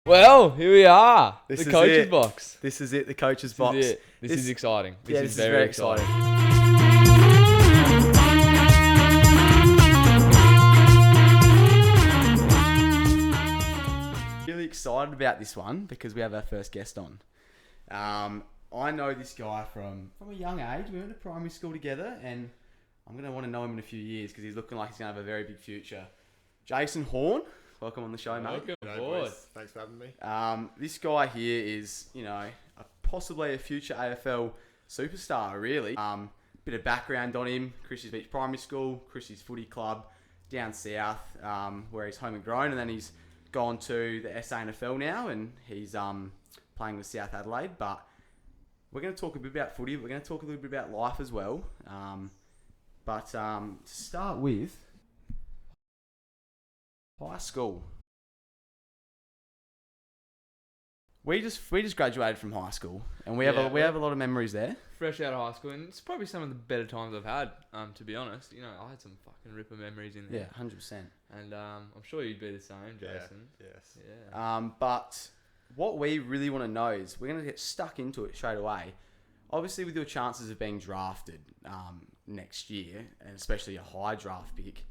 Well, here we are. This The is coach's it. box. This is it, the coach's This box. is it. This is exciting. This is very exciting. Really excited about this one because we have our first guest on. I know this guy from a young age. We went to primary school together, and I'm going to want to know him in a few years because he's looking like he's going to have a very big future. Jason Horne, welcome on the show, mate. Welcome G'day, aboard. boys. Thanks for having me. This guy here is, possibly a future AFL superstar, really. Bit of background on him: Christie's Beach Primary School, Christie's Footy Club down south, where he's home and grown, and then he's gone to the SANFL now, and he's playing with South Adelaide. But we're going to talk a bit about footy. We're going to talk a little bit about life as well. But to start with, high school. We just graduated from high school, and we have a lot of memories there. Fresh out of high school, and it's probably some of the better times I've had. To be honest, I had some fucking ripper memories in there. Yeah, 100%. And I'm sure you'd be the same, Jason. Yes. Yeah. But what we really want to know is we're going to get stuck into it straight away. Obviously, with your chances of being drafted next year, and especially a high draft pick,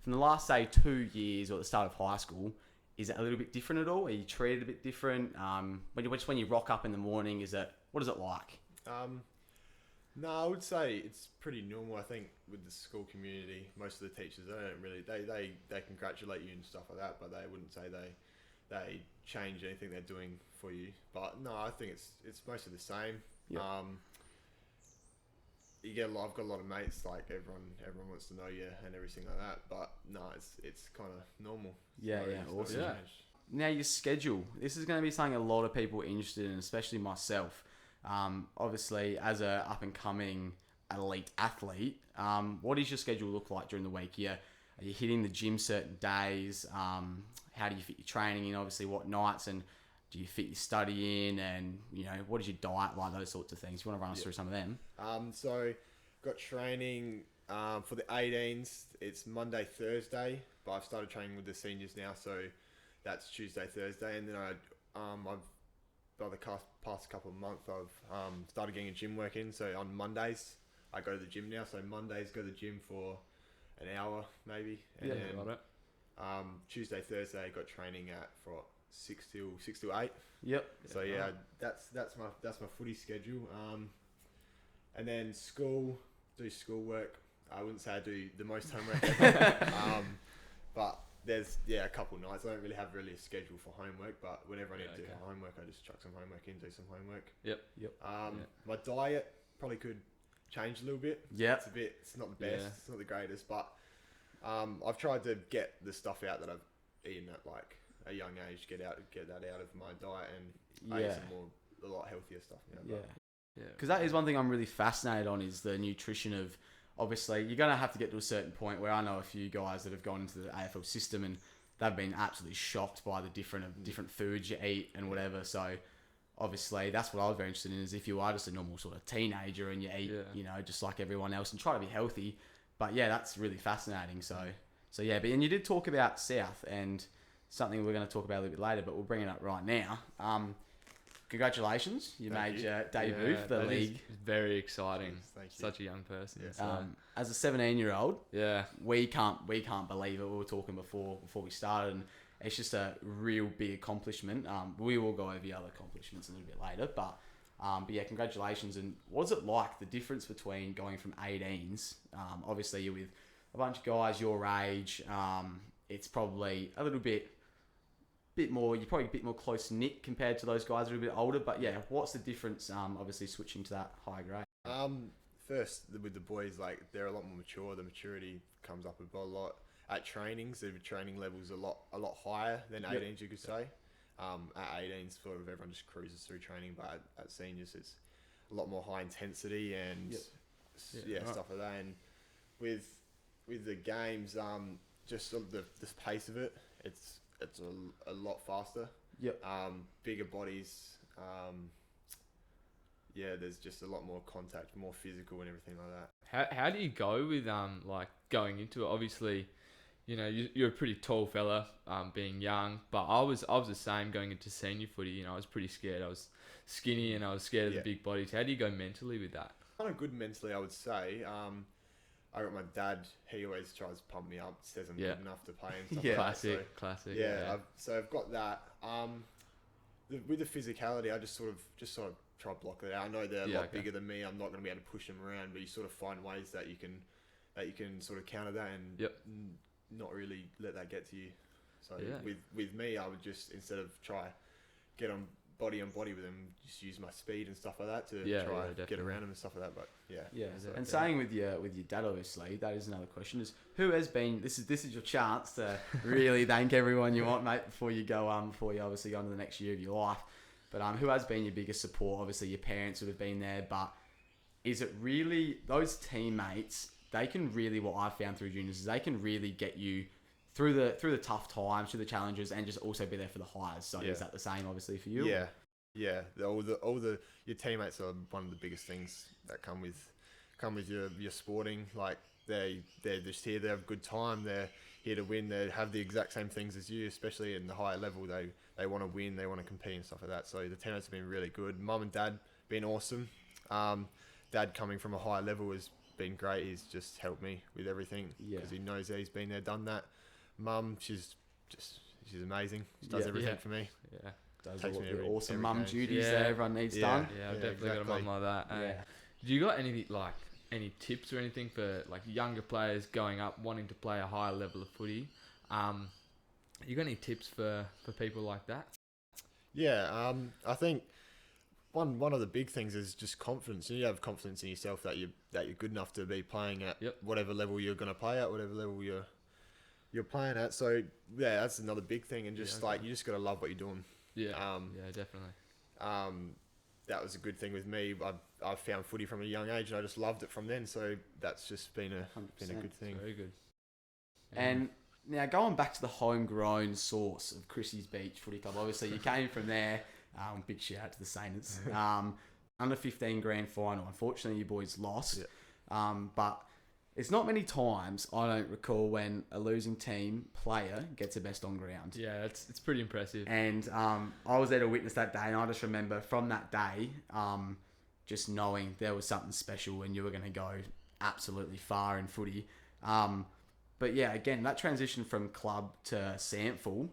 from the last, say, 2 years or at the start of high school, is it a little bit different at all? Are you treated a bit different? When you rock up in the morning, what is it like? No, I would say it's pretty normal. I think with the school community, most of the teachers they congratulate you and stuff like that, but they wouldn't say they change anything they're doing for you. But no, I think it's mostly the same. Yep. I've got a lot of mates, like everyone wants to know you and everything like that. But no, it's kind of normal. Yeah, So awesome. Yeah. changed. Now, your schedule. This is going to be something a lot of people are interested in, especially myself. Obviously, as a up-and-coming elite athlete, what does your schedule look like during the week? Are you hitting the gym certain days? How do you fit your training in? Obviously, what nights? And do you fit your study in? And, what is your diet like? Those sorts of things. You want to run us through some of them? So got training for the 18s. It's Monday, Thursday, but I've started training with the seniors now, so that's Tuesday, Thursday, and then I've by the past couple of months I've started getting a gym work in. So on Mondays I go to the gym now. So Mondays go to the gym for an hour maybe, and then got it. Tuesday, Thursday I got training for 6 till 8. Yep. So yeah, that's my footy schedule. And then do schoolwork. I wouldn't say I do the most homework ever. But there's a couple nights. I don't really have a schedule for homework, but whenever I need to do homework, I just chuck some homework in, do some homework. Yep. My diet probably could change a little bit. Yeah. It's not the best. Yeah. It's not the greatest, but I've tried to get the stuff out that I've eaten at like a young age, get that out of my diet, and I eat a lot healthier stuff now. Yeah. Yeah. Because that is one thing I'm really fascinated on, is the nutrition of, obviously, you're going to have to get to a certain point where I know a few guys that have gone into the AFL system and they've been absolutely shocked by the different foods you eat and whatever. So obviously that's what I was very interested in, is if you are just a normal sort of teenager and you eat, just like everyone else and try to be healthy. But yeah, that's really fascinating. So yeah, and you did talk about South, and something we're going to talk about a little bit later, but we'll bring it up right now. Congratulations, you made your debut for the league. Very exciting. Thank you. Such a young person. Yeah. So, As a 17-year-old, yeah. we can't believe it. We were talking before we started, and it's just a real big accomplishment. We will go over the other accomplishments a little bit later, but yeah, congratulations. And what's it like, the difference between going from 18s? Obviously, you're with a bunch of guys your age. It's probably a little bit more. You're probably a bit more close knit compared to those guys that are a bit older. But yeah, what's the difference? Obviously, switching to that high grade. First, with the boys, like, they're a lot more mature. The maturity comes up a lot. At trainings, the training level's a lot higher than 18s, you could say. At 18s, sort of everyone just cruises through training, but at seniors, it's a lot more high intensity and stuff like that. And with the games, just the pace of it, it's a lot faster. Yep. Bigger bodies. There's just a lot more contact, more physical and everything like that. How do you go with like going into it? Obviously, you know, you're a pretty tall fella, being young, but I was the same going into senior footy. You know, I was pretty scared. I was skinny and I was scared of the big bodies. How do you go mentally with that? Kind of good mentally, I would say. I got my dad. He always tries to pump me up, says I'm good enough to play and stuff like that. Classic. Yeah, I've got that. With the physicality, I just sort of try to block it out. I know they're a lot bigger than me. I'm not going to be able to push them around, but you sort of find ways that you can sort of counter that and not really let that get to you. So with me, I would just, instead of try get on body with them, just use my speed and stuff like that to try get around them and stuff like that. But and saying with your dad, obviously, that is another question: is who has been? This is your chance to really thank everyone you want, mate, before you obviously go into the next year of your life. But who has been your biggest support? Obviously, your parents would have been there, but is it really those teammates? They can really, what I've found through juniors is they can really get you through the tough times, through the challenges, and just also be there for the highs. So is that the same, obviously, for you? Yeah. Your teammates are one of the biggest things that come with your sporting. Like they're just here. They have a good time. They're here to win. They have the exact same things as you, especially in the higher level. They want to win. They want to compete and stuff like that. So the teammates have been really good. Mum and Dad been awesome. Dad coming from a higher level has been great. He's just helped me with everything because he knows that he's been there, done that. Mum, she's amazing. She does everything for me. Yeah. Does all the awesome mum duties that everyone needs done. Yeah, I've definitely got a mum like that. Yeah. Do you got any tips or anything for like younger players going up, wanting to play a higher level of footy? You got any tips for people like that? Yeah, I think one of the big things is just confidence. You have confidence in yourself that you're good enough to be playing at whatever level you're going to play at, whatever level you're playing at. So yeah, that's another big thing, and just you just got to love what you're doing. Yeah, definitely. That was a good thing with me. I found footy from a young age, and I just loved it from then. So that's just been a good thing. Very good. And now going back to the homegrown source of Chrissy's Beach Footy Club, obviously you came from there. Big shout out to the Saints. Under 15 grand final. Unfortunately, you boys lost. But it's not many times I don't recall when a losing team player gets a best on ground. Yeah, it's pretty impressive. And I was there to witness that day, and I just remember from that day, just knowing there was something special and you were going to go absolutely far in footy. But yeah, again, that transition from club to Sample,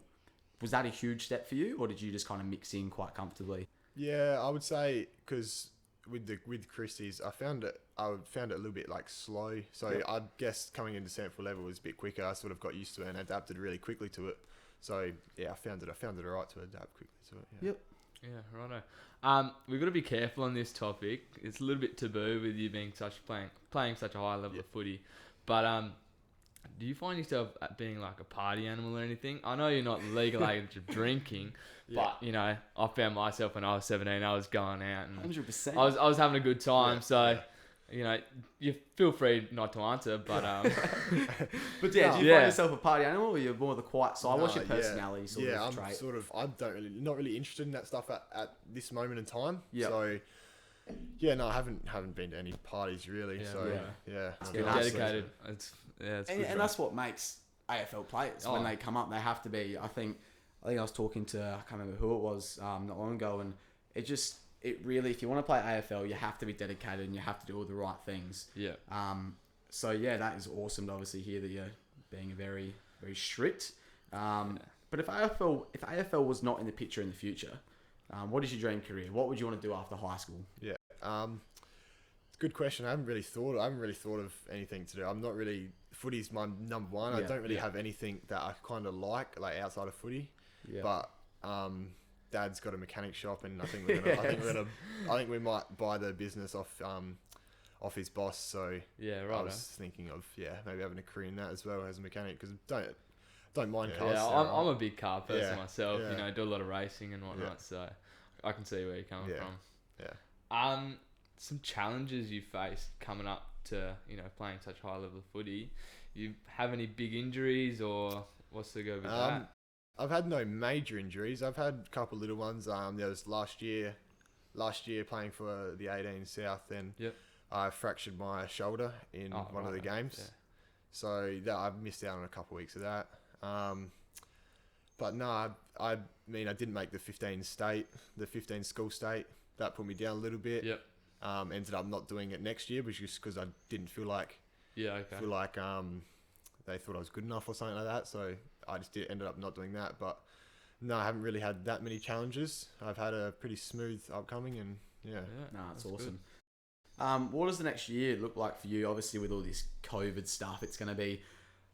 was that a huge step for you, or did you just kind of mix in quite comfortably? Yeah, I would say because with Christie's, I found it a little bit like slow. So I guess coming into Sample level was a bit quicker. I sort of got used to it and adapted really quickly to it. So yeah, I found it alright to adapt quickly to it. Yeah. Yep. Yeah, righto. We've got to be careful on this topic. It's a little bit taboo with you being playing such a high level of footy, but do you find yourself being like a party animal or anything? I know you're not legal age of drinking, but you know, I found myself when I was 17, I was going out and 100%. I was having a good time. You know, you feel free not to answer, but but yeah, do you find yourself a party animal, or you're more the quiet side? What's your personality sort of trait? I'm not really interested in that stuff at this moment in time. Yeah. So yeah, no, I haven't been to any parties really. It's dedicated. And that's what makes AFL players when they come up. They have to be. I think I was talking to, I can't remember who it was not long ago, and it really, if you want to play AFL, you have to be dedicated and you have to do all the right things. Yeah. So yeah, that is awesome to obviously hear that you're being very, very strict. But if AFL was not in the picture in the future, what is your dream career? What would you want to do after high school? Yeah. Good question. I haven't really thought of anything to do. I'm not really, footy's my number one. I don't really have anything that I kind of like outside of footy. Yeah. But Dad's got a mechanic shop, and I think we might buy the business off his boss. So I was thinking of maybe having a career in that as well as a mechanic, because don't mind cars. Yeah, I'm a big car person myself. Yeah. You know, do a lot of racing and whatnot. So I can see where you're coming from. Yeah. Some challenges you faced coming up to playing such high level footy. You have any big injuries, or what's the go with that? I've had no major injuries. I've had a couple little ones. There was last year playing for the 18 South, and I fractured my shoulder in one of the games. Yeah. So that I've missed out on a couple of weeks of that. But no, I mean, I didn't make the 15 school state. That put me down a little bit. Yep. Ended up not doing it next year, which just because I didn't feel like they thought I was good enough or something like that. So I just ended up not doing that. But no, I haven't really had that many challenges. I've had a pretty smooth upcoming, and yeah. No, that's awesome. What does the next year look like for you? Obviously, with all this COVID stuff, it's going to be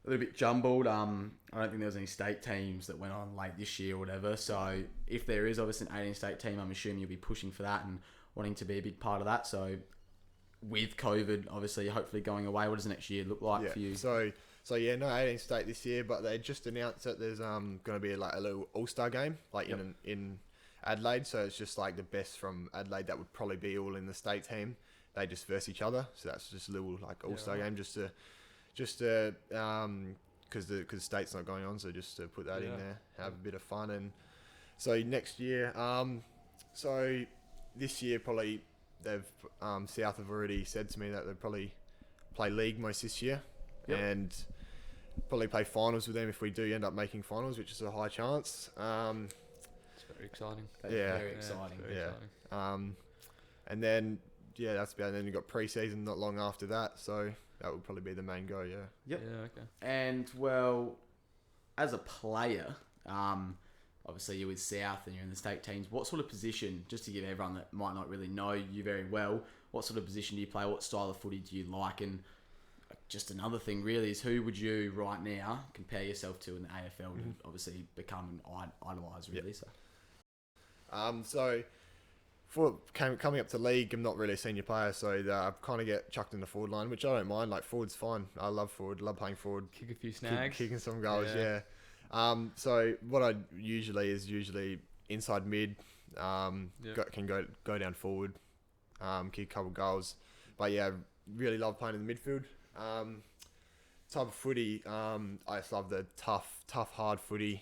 a little bit jumbled. I don't think there was any state teams that went on late this year or whatever. So if there is obviously an 18 state team, I'm assuming you'll be pushing for that and wanting to be a big part of that. So with COVID, obviously, hopefully going away, what does the next year look like for you? So yeah, no 18 state this year, but they just announced that there's going to be like a little all-star game in Adelaide. So it's just like the best from Adelaide that would probably be all in the state team. They just verse each other. So that's just a little like all-star game just to because the state's not going on, so just to put that in there, have a bit of fun. And so next year, so this year probably they've South have already said to me that they'll probably play league most this year, and probably play finals with them if we do end up making finals, which is a high chance. It's very exciting. Very exciting. And then that's about it. And then you've got pre-season not long after that, so that would probably be the main go, Yep. Yeah, okay. And, well, as a player, obviously you're with South and you're in the state teams, what sort of position, just to give everyone that might not really know you very well, what sort of position do you play? What style of footy do you like? And just another thing really is, who would you right now compare yourself to in the AFL to obviously become an idolise really? So for coming up to league, I'm not really a senior player, so I kind of get chucked in the forward line, which I don't mind. Like, forward's fine. I love forward, love playing forward. Kick a few snags. Kicking some goals, yeah. So what I usually inside mid, can go down forward, kick a couple goals. But yeah, really love playing in the midfield. Type of footy, I just love the tough, hard footy.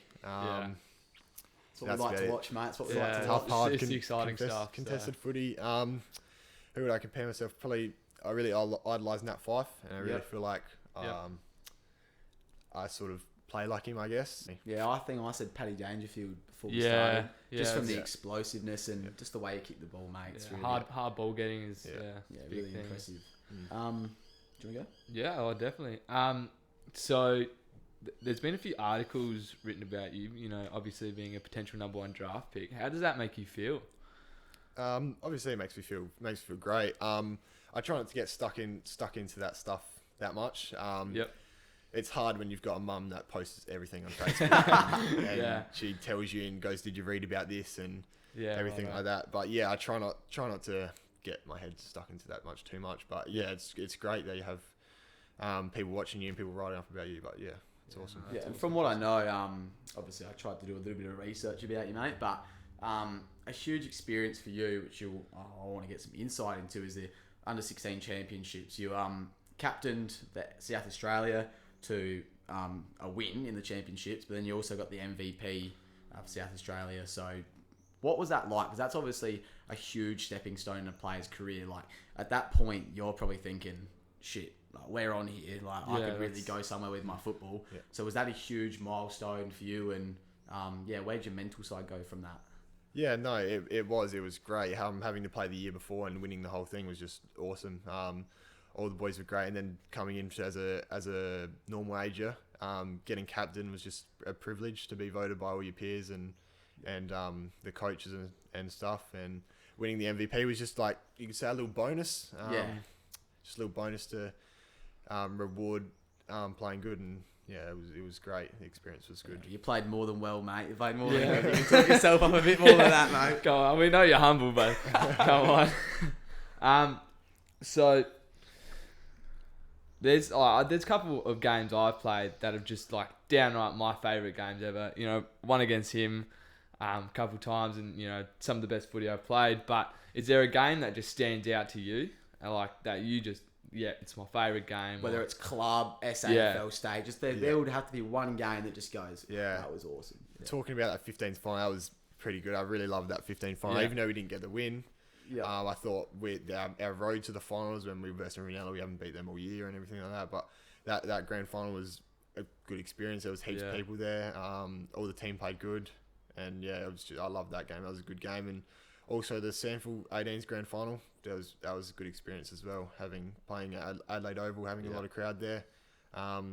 It's what we like to watch, mate. It's what we like to watch. Tough, hard, it's exciting stuff. Contested footy. Who would I compare myself? Probably, I really idolise Nat Fyfe, and I really feel like I sort of play like him, I guess. Yeah, I think I said Paddy Dangerfield before we started. Just from the explosiveness and just the way you kick the ball, mate. It's really hard ball getting is really impressive. Do you want to go? Yeah, definitely. So there's been a few articles written about you, obviously being a potential number 1 draft pick. How does that make you feel? Obviously it makes me feel great. I try not to get stuck into that stuff that much. It's hard when you've got a mum that posts everything on Facebook and she tells you and goes, "Did you read about this?" and everything like that. But I try not to get my head stuck into that too much. But it's great that you have people watching you and people writing up about you. But it's awesome. Yeah, and from what I know, obviously I tried to do a little bit of research about you, mate, but a huge experience for you, which I want to get some insight into, is the under-16 championships. You captained the South Australia to a win in the championships, but then you also got the MVP of South Australia. So what was that like? Because that's obviously a huge stepping stone in a player's career. Like, at that point, you're probably thinking, shit, like, we're on here. Like, I could really go somewhere with my football. Yeah. So was that a huge milestone for you? And where'd your mental side go from that? Yeah, no, it was great. Having to play the year before and winning the whole thing was just awesome. All the boys were great, and then coming in as a normal ager, getting captain was just a privilege to be voted by all your peers and the coaches and stuff, and winning the MVP was just like, you could say, a little bonus. Just a little bonus to reward playing good, and it was great. The experience was good. You played more than well, mate. You played more than good. You can talk yourself up a bit more than that, mate. Come on, we know you're humble, but come on. So there's a couple of games I've played that are just like downright my favourite games ever. One against him a couple times, and some of the best footy I've played. But is there a game that just stands out to you, like that you just it's my favourite game? Whether it's club, SAFL stage, just there would have to be one game that just goes, that was awesome. Talking about that 15th final, that was pretty good. I really loved that 15th final, even though we didn't get the win. I thought our road to the finals when we versus Rinella, we haven't beat them all year and everything like that. But that grand final was a good experience. There was heaps of people there. All the team played good, and I loved that game. That was a good game, and also the Sandford 18s grand final. That was a good experience as well. Playing at Adelaide Oval, having a lot of crowd there. That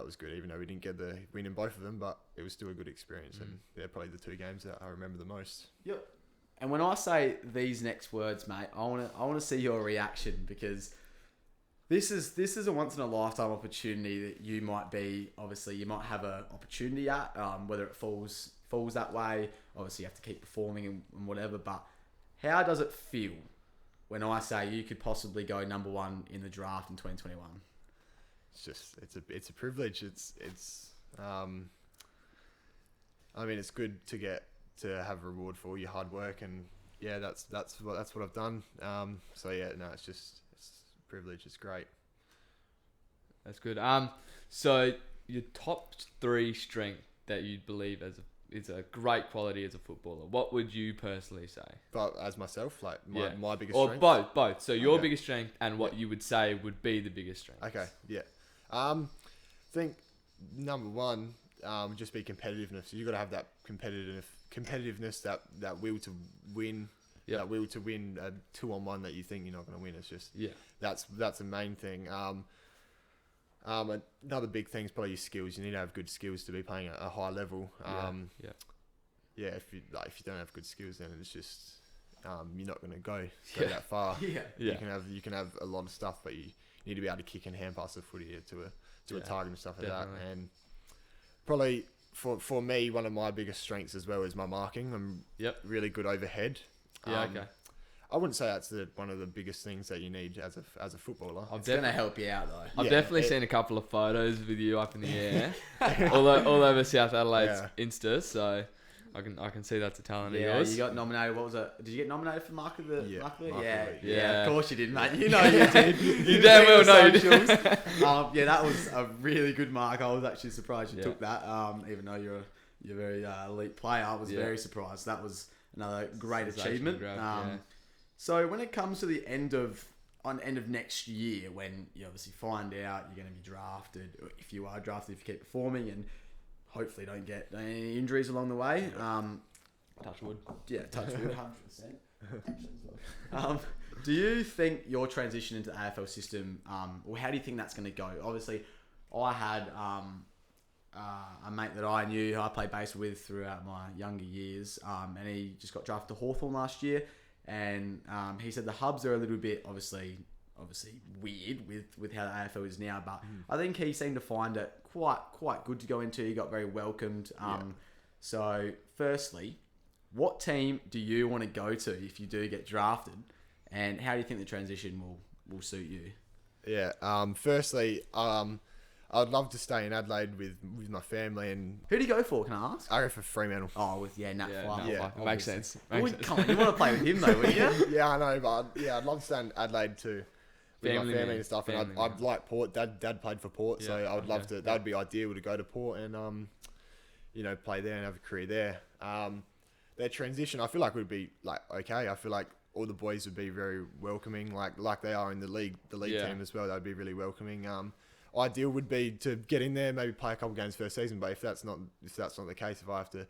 was good. Even though we didn't get the win in both of them, but it was still a good experience. And they're probably the 2 games that I remember the most. Yep. And when I say these next words, mate, I want to see your reaction, because this is a once in a lifetime opportunity that you might have an opportunity at, whether it falls that way. Obviously, you have to keep performing and whatever. But how does it feel when I say you could possibly go number 1 in the draft in 2021? It's a privilege. It's it's good to have a reward for all your hard work, and that's what I've done. It's a privilege. It's great. That's good. So your top 3 strength that you believe is a great quality as a footballer, what would you personally say? But as myself, like my biggest or strength? both. So your biggest strength and what you would say would be the biggest strength. Okay, yeah. I think number 1, just be competitiveness. You got to have that competitiveness, that will to win, that will to win a 2-on-1 that you think you're not going to win. It's just that's the main thing. Another big thing is probably your skills. You need to have good skills to be playing at a high level. If you don't have good skills, then it's just you're not going to go that far. You can have a lot of stuff, but you need to be able to kick and hand pass the footy to a target and stuff like that. And probably for me, one of my biggest strengths as well is my marking. I'm really good overhead. I wouldn't say that's one of the biggest things that you need as a footballer. It's going to help you out though. I've definitely seen a couple of photos with you up in the air, all over South Adelaide's Insta. So I can see that's a talent of yours. You got nominated. What was it? Did you get nominated for Mark of the Week? Yeah. Of course you did, mate. You know you did. You damn well know you did. That was a really good mark. I was actually surprised you took that. Even though you're a very elite player, I was very surprised. That was another great achievement. So when it comes to the end of next year, when you obviously find out you're going to be drafted, if you are drafted, if you keep performing, and hopefully don't get any injuries along the way. Touch wood. Yeah, touch wood, 100%. Do you think your transition into the AFL system, or how do you think that's going to go? Obviously, I had a mate that I knew who I played baseball with throughout my younger years, and he just got drafted to Hawthorn last year. And he said the hubs are a little bit obviously weird with how the AFL is now, but I think he seemed to find it quite good to go into. He got very welcomed. So firstly, what team do you want to go to if you do get drafted, and how do you think the transition will suit you? Firstly, I'd love to stay in Adelaide with my family. And who do you go for? Can I ask? I go for Fremantle. Oh, with Nat Fly. Makes sense. Come on, you want to play with him though, wouldn't you? I know, but I'd love to stay in Adelaide too, with my family and stuff. And I'd like Port. Dad played for Port, so I would love to. That would be ideal to go to Port and play there and have a career there. Their transition, I feel like would be like okay. I feel like all the boys would be very welcoming, like they are in the league team as well. They'd be really welcoming. Ideal would be to get in there, maybe play a couple games first season. But if that's not the case, if I have to,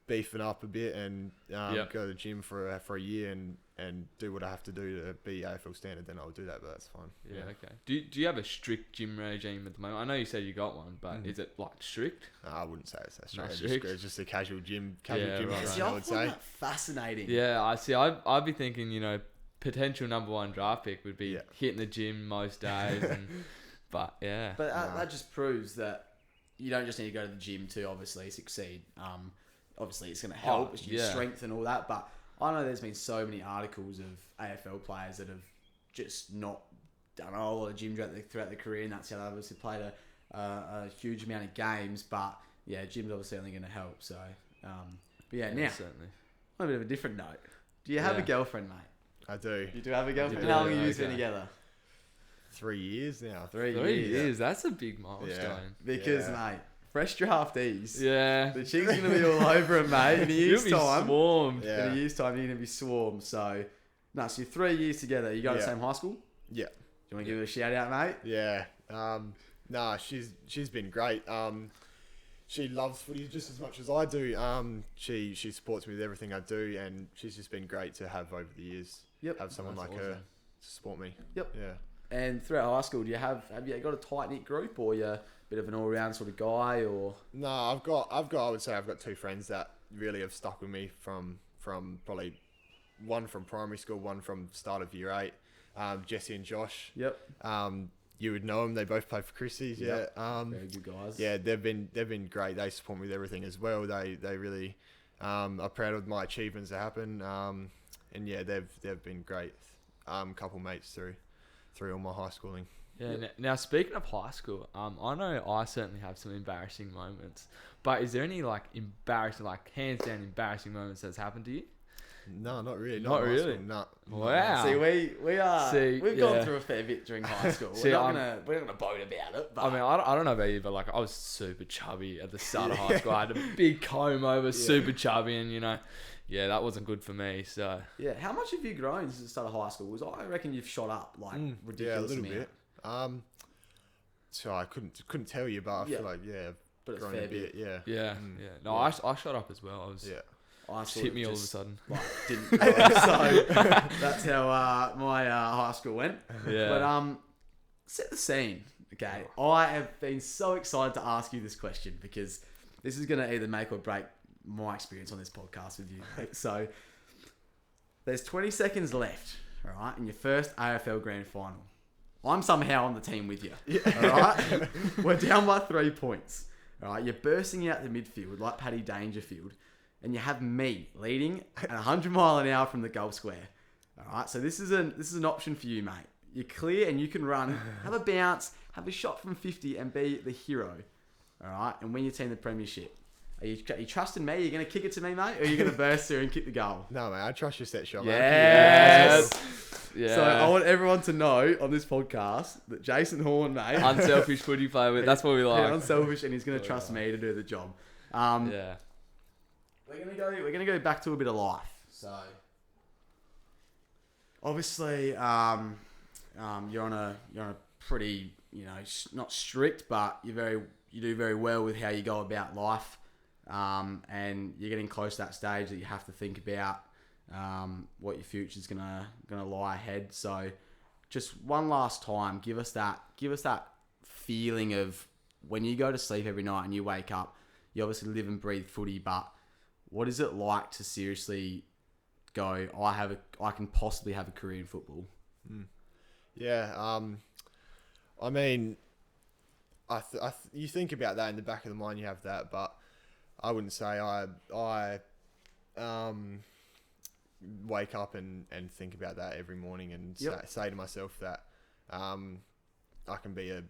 beefing up a bit and go to the gym for a year and do what I have to do to be AFL standard, then I'll do that. But that's fine. Yeah. Okay. Do you have a strict gym regime at the moment? I know you said you got one, but is it like strict? I wouldn't say it's that strict. It's just a casual gym. Gym right. See, I would say that fascinating. Yeah, I see. I'd be thinking, potential number 1 draft pick would be hitting the gym most days and. But that just proves that you don't just need to go to the gym to obviously succeed. Obviously, it's going to help with your strength and all that. But I know there's been so many articles of AFL players that have just not done a whole lot of gym throughout their career, and that's how they obviously played a huge amount of games. But gym's obviously only going to help. So, now certainly. On a bit of a different note, do you have a girlfriend, mate? I do. You do have a girlfriend. How long have you been together? 3 years now. 3 years. That's a big milestone. Because, mate, fresh draftees. Yeah. The chick's going to be all over him, mate. In a year's time. Swarmed. In a year's time, you're going to be swarmed. So you're 3 years together. You go to the same high school? Yeah. you want to give her a shout out, mate? Yeah. Nah, she's been great. She loves footy just as much as I do. She supports me with everything I do, and she's just been great to have over the years. Yep. Have someone That's like awesome. her to support me. Yep. Yeah. And throughout high school, have you got a tight knit group, or you a bit of an all round sort of guy, or? No, I've got. I would say I've got two friends that really have stuck with me from probably one from primary school, one from start of year 8. Jesse and Josh. Yep. You would know them. They both play for Christie's. Yeah. Very good guys. Yeah, they've been great. They support me with everything as well. They really are proud of my achievements that happen. And yeah, they've been great. Couple mates through all my high schooling. Yeah. Now speaking of high school, I know I certainly have some embarrassing moments. But is there any like embarrassing, like hands down embarrassing moments that's happened to you? No, not really. Not in high really? school, no. Wow. See, we've yeah. gone through a fair bit during high school. See, we're not gonna boast about it. But I mean, I don't know about you, but like I was super chubby at the start of high school. I had a big comb over, super chubby, and yeah, that wasn't good for me. So yeah, how much have you grown since the start of high school? I reckon you've shot up like ridiculous. Yeah, a little amount. bit. So I couldn't tell you, but I feel like But it's grown fair a bit. Yeah. yeah. No, Yeah. I shot up as well. I was I just sort hit of me all of a just, sudden. like, didn't grow. So that's how my high school went. Yeah. But set the scene. Okay, I have been so excited to ask you this question because this is going to either make or break my experience on this podcast with you. So there's 20 seconds left, all right, in your first AFL Grand Final. I'm somehow on the team with you. All right, we're down by 3 points. All right, you're bursting out the midfield like Paddy Dangerfield, and you have me leading at 100 mile an hour from the goal square. All right, so this is an option for you, mate. You're clear and you can run, have a bounce, have a shot from 50 and be the hero. All right, and win your team the premiership. Are you trusting me? Are you going to kick it to me, mate? Or are you going to burst through and kick the goal? No, mate, I trust your set shot. Yes. Yeah. So I want everyone to know on this podcast that Jason Horne, mate, Unselfish footy player. That's what we like. unselfish, and he's going to trust me to do the job. Yeah. We're gonna go back to a bit of life. So obviously, you're on a pretty, not strict, but you do very well with how you go about life, and you're getting close to that stage that you have to think about what your future's gonna lie ahead. So just one last time, give us that feeling of when you go to sleep every night and you wake up. You obviously live and breathe footy, but what is it like to seriously go, I can possibly have a career in football? Yeah. I mean, you think about that in the back of the mind. You have that, but I wouldn't say I wake up and think about that every morning and say to myself that I can be a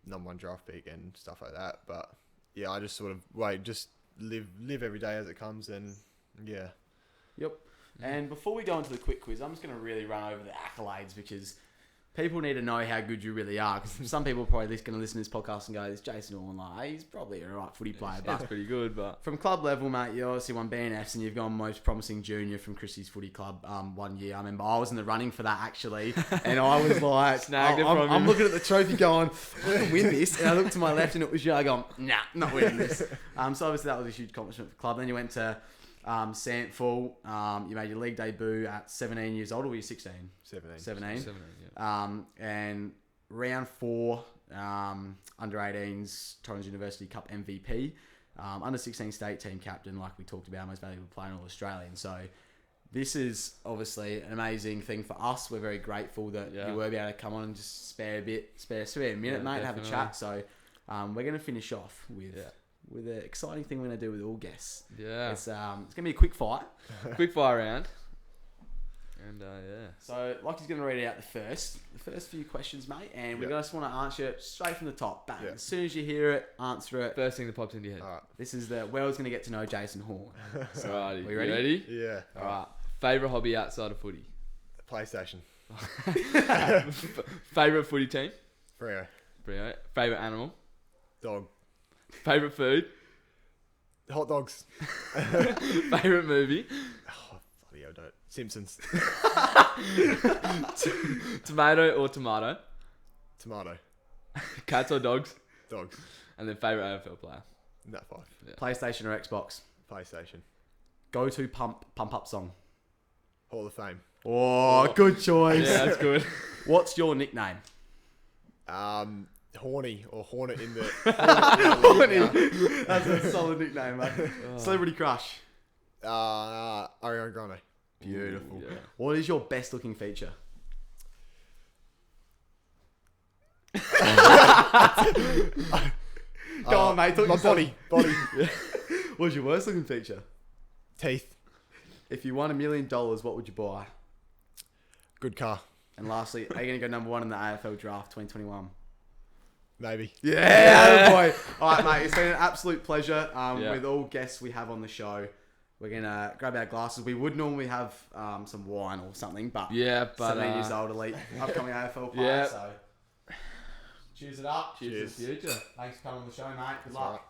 number 1 draft pick and stuff like that. But yeah, I just sort of live every day as it comes, and yeah. Yep. And before we go into the quick quiz, I'm just going to really run over the accolades because people need to know how good you really are. Because some people are probably going to listen to this podcast and go, "This Jason Horne, he's probably a right footy player." That's pretty good, but from club level, mate, you obviously won BNFs and you've gone most promising junior from Christie's Footy Club 1 year. I remember I was in the running for that actually, and I was like, I'm looking at the trophy going, I can win this, and I looked to my left and it was you. I go, nah, not winning this. So obviously that was a huge accomplishment for the club. Then you went to Sandford. You made your league debut at 17 years old, or were you 16? 17. yeah. And round 4, under 18s, Torrens University Cup MVP, under 16 state team captain, like we talked about, most valuable player in all Australian. So this is obviously an amazing thing for us. We're very grateful that you were able to come on and just spare a minute, mate, and have a chat. So we're going to finish off with an exciting thing we're going to do with all guests. Yeah. It's going to be a quick fire. Quick fire round. And So Lockie's going to read out the first few questions, mate, and we just want to answer it straight from the top. Bang. As soon as you hear it, answer it. First thing that pops into your head. All right. This is the world's going to get to know Jason Horne. So, Alrighty. are you ready? You ready? Yeah. All right. Favourite hobby outside of footy? PlayStation. Favourite footy team? Freo. Brio. Favourite animal? Dog. Favourite food? Hot dogs. Favourite movie? Oh, Bloody hell, don't. Simpsons. Tomato or tomato? Tomato. Cats or dogs? Dogs. And then favourite AFL player? Nat 5. Yeah. PlayStation or Xbox? PlayStation. Go-to pump up song? Hall of Fame. Oh, good choice. Yeah, that's good. What's your nickname? Horny or Hornet in the... Horny. That's a solid nickname, mate. Celebrity crush? Ariana Grande. Beautiful. Yeah. What is your best looking feature? Go on, mate. My body. What's your worst looking feature? Teeth. If you won $1 million, what would you buy? Good car. And lastly, are you going to go number 1 in the AFL Draft 2021? Maybe. Yeah, boy. All right, mate. It's been an absolute pleasure. Yeah. With all guests we have on the show, we're going to grab our glasses. We would normally have some wine or something, but Yeah, but 17 years old elite, upcoming AFL player. Yeah. So cheers it up. Cheers to the future. Thanks for coming on the show, mate. Good That's luck. right.